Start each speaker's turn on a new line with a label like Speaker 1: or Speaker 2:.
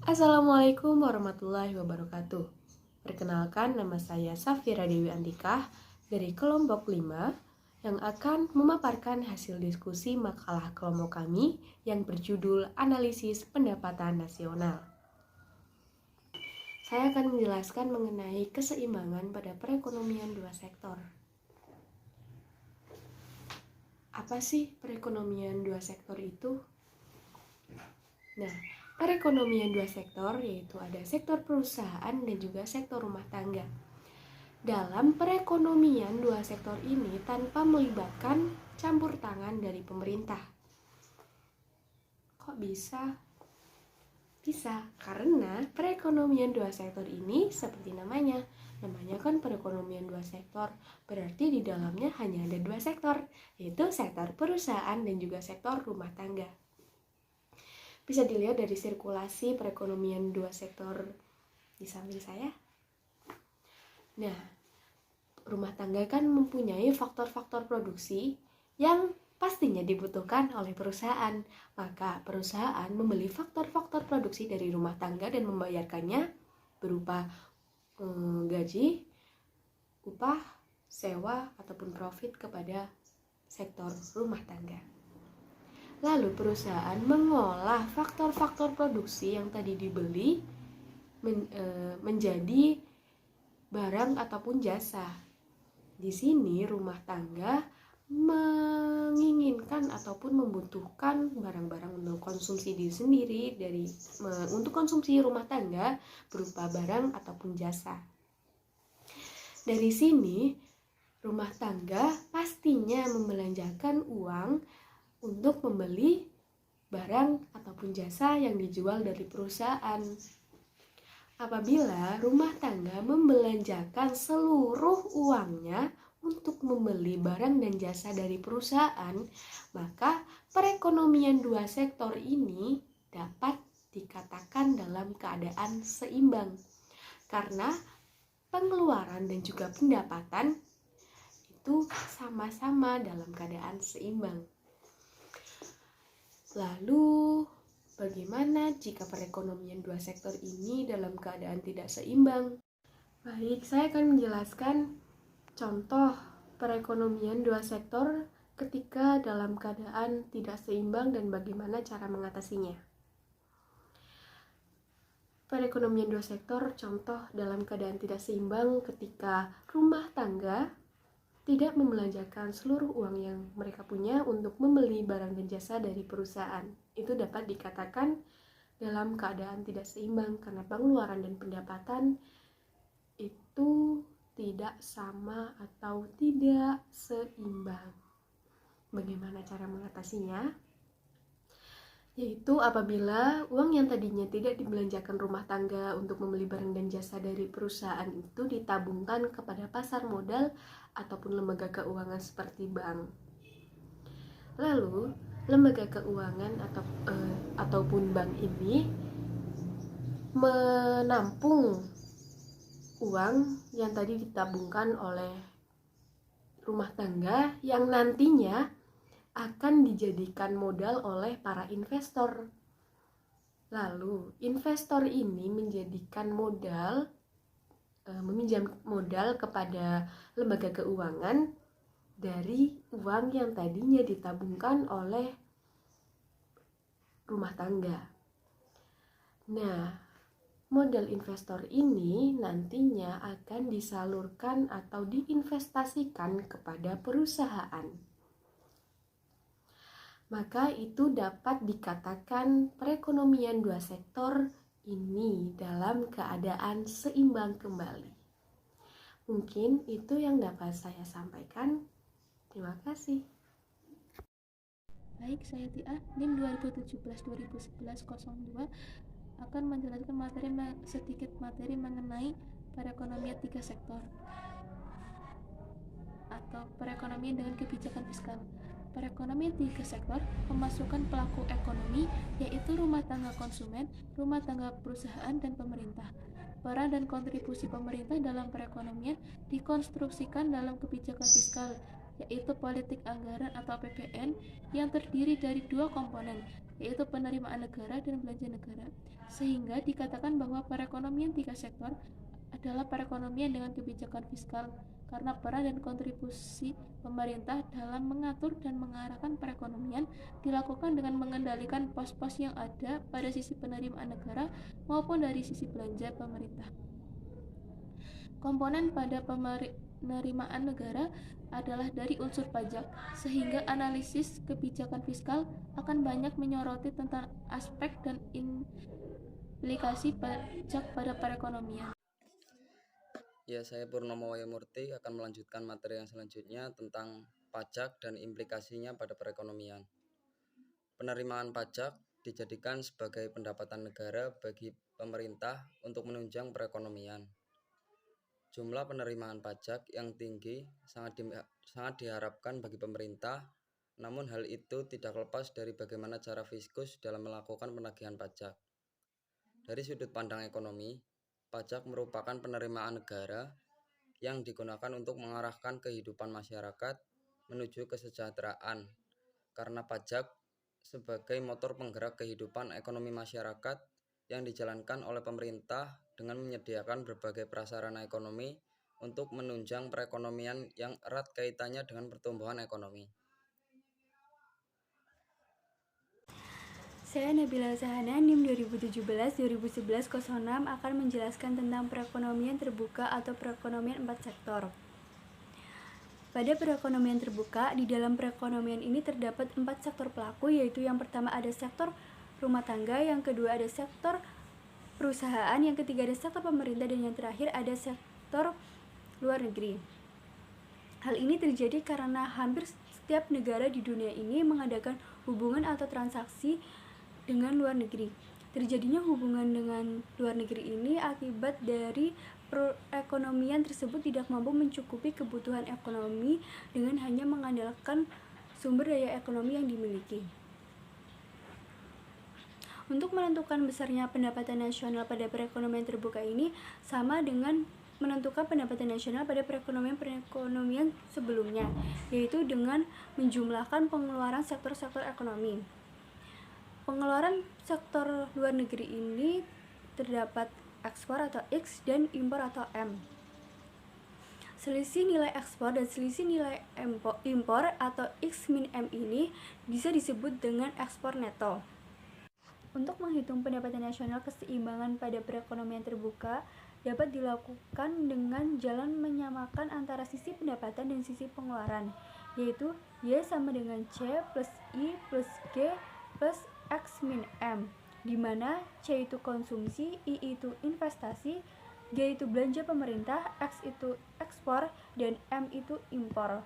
Speaker 1: Assalamualaikum warahmatullahi wabarakatuh. Perkenalkan, nama saya Safira Dewi Andika dari kelompok 5 yang akan memaparkan hasil diskusi makalah kelompok kami yang berjudul Analisis Pendapatan Nasional. Saya akan menjelaskan mengenai keseimbangan pada perekonomian dua sektor. Apa sih perekonomian dua sektor itu? Nah, perekonomian dua sektor yaitu ada sektor perusahaan dan juga sektor rumah tangga. Dalam perekonomian dua sektor ini tanpa melibatkan campur tangan dari pemerintah. Kok bisa? Bisa, karena perekonomian dua sektor ini seperti namanya kan perekonomian dua sektor, berarti di dalamnya hanya ada dua sektor, yaitu sektor perusahaan dan juga sektor rumah tangga. Bisa dilihat dari sirkulasi perekonomian dua sektor di samping saya. Nah, rumah tangga kan mempunyai faktor-faktor produksi yang pastinya dibutuhkan oleh perusahaan. Maka perusahaan membeli faktor-faktor produksi dari rumah tangga dan membayarkannya berupa gaji, upah, sewa, ataupun profit kepada sektor rumah tangga. Lalu perusahaan mengolah faktor-faktor produksi yang tadi dibeli menjadi barang ataupun jasa. Di sini rumah tangga menginginkan ataupun membutuhkan barang-barang untuk konsumsi diri sendiri untuk konsumsi rumah tangga berupa barang ataupun jasa. Dari sini rumah tangga pastinya membelanjakan uang untuk membeli barang ataupun jasa yang dijual dari perusahaan. Apabila rumah tangga membelanjakan seluruh uangnya untuk membeli barang dan jasa dari perusahaan, maka perekonomian dua sektor ini dapat dikatakan dalam keadaan seimbang. Karena pengeluaran dan juga pendapatan itu sama-sama dalam keadaan seimbang. Lalu, bagaimana jika perekonomian dua sektor ini dalam keadaan tidak seimbang? Baik, saya akan menjelaskan contoh perekonomian dua sektor ketika dalam keadaan tidak seimbang dan bagaimana cara mengatasinya. Perekonomian dua sektor, contoh dalam keadaan tidak seimbang ketika rumah tangga tidak membelanjakan seluruh uang yang mereka punya untuk membeli barang dan jasa dari perusahaan. Itu dapat dikatakan dalam keadaan tidak seimbang karena pengeluaran dan pendapatan itu tidak sama atau tidak seimbang. Bagaimana cara mengatasinya? Yaitu apabila uang yang tadinya tidak dibelanjakan rumah tangga untuk membeli barang dan jasa dari perusahaan itu ditabungkan kepada pasar modal ataupun lembaga keuangan seperti bank. Lalu, lembaga keuangan ataupun bank ini menampung uang yang tadi ditabungkan oleh rumah tangga yang nantinya akan dijadikan modal oleh para investor. Lalu, investor ini meminjam modal kepada lembaga keuangan dari uang yang tadinya ditabungkan oleh rumah tangga. Nah, modal investor ini nantinya akan disalurkan atau diinvestasikan kepada perusahaan. Maka itu dapat dikatakan perekonomian dua sektor ini dalam keadaan seimbang kembali. Mungkin itu yang dapat saya sampaikan. Terima kasih.
Speaker 2: Baik, saya Tia, NIM 2017-2011-02 akan menjelaskan sedikit materi mengenai perekonomian tiga sektor atau perekonomian dengan kebijakan fiskal. Perekonomian tiga sektor pemasukan pelaku ekonomi yaitu rumah tangga konsumen, rumah tangga perusahaan, dan pemerintah. Peran dan kontribusi pemerintah dalam perekonomian dikonstruksikan dalam kebijakan fiskal yaitu politik anggaran atau APBN, yang terdiri dari dua komponen, yaitu penerimaan negara dan belanja negara. Sehingga dikatakan bahwa perekonomian tiga sektor adalah perekonomian dengan kebijakan fiskal, karena peran dan kontribusi pemerintah dalam mengatur dan mengarahkan perekonomian dilakukan dengan mengendalikan pos-pos yang ada pada sisi penerimaan negara maupun dari sisi belanja pemerintah. Komponen pada penerimaan negara adalah dari unsur pajak, sehingga analisis kebijakan fiskal akan banyak menyoroti tentang aspek dan implikasi pajak pada perekonomian.
Speaker 3: Ya, saya Purnomo Wayamurti akan melanjutkan materi yang selanjutnya tentang pajak dan implikasinya pada perekonomian. Penerimaan pajak dijadikan sebagai pendapatan negara bagi pemerintah untuk menunjang perekonomian. Jumlah penerimaan pajak yang tinggi sangat diharapkan bagi pemerintah, namun hal itu tidak lepas dari bagaimana cara fiskus dalam melakukan penagihan pajak. Dari sudut pandang ekonomi, pajak merupakan penerimaan negara yang digunakan untuk mengarahkan kehidupan masyarakat menuju kesejahteraan, karena pajak sebagai motor penggerak kehidupan ekonomi masyarakat yang dijalankan oleh pemerintah dengan menyediakan berbagai prasarana ekonomi untuk menunjang perekonomian yang erat kaitannya dengan pertumbuhan ekonomi.
Speaker 4: Saya Nabila Zahana, NIM 2017-2011-06 akan menjelaskan tentang perekonomian terbuka atau perekonomian 4 sektor. Pada perekonomian terbuka, di dalam perekonomian ini terdapat 4 sektor pelaku, yaitu yang pertama ada sektor rumah tangga, yang kedua ada sektor perusahaan, yang ketiga ada sektor pemerintah, dan yang terakhir ada sektor luar negeri. Hal ini terjadi karena hampir setiap negara di dunia ini mengadakan hubungan atau transaksi dengan luar negeri. Terjadinya hubungan dengan luar negeri ini akibat dari perekonomian tersebut tidak mampu mencukupi kebutuhan ekonomi dengan hanya mengandalkan sumber daya ekonomi yang dimiliki. Untuk menentukan besarnya pendapatan nasional pada perekonomian terbuka ini sama dengan menentukan pendapatan nasional pada perekonomian sebelumnya, yaitu dengan menjumlahkan pengeluaran sektor-sektor ekonomi. Pengeluaran sektor luar negeri ini terdapat ekspor atau X dan impor atau M. Selisih nilai ekspor dan selisih nilai impor atau X min M ini bisa disebut dengan ekspor neto. Untuk menghitung pendapatan nasional keseimbangan pada perekonomian terbuka dapat dilakukan dengan jalan menyamakan antara sisi pendapatan dan sisi pengeluaran, yaitu Y sama dengan C plus I plus G plus X min M, di mana C itu konsumsi, I itu investasi, G itu belanja pemerintah, X itu ekspor, dan M itu impor.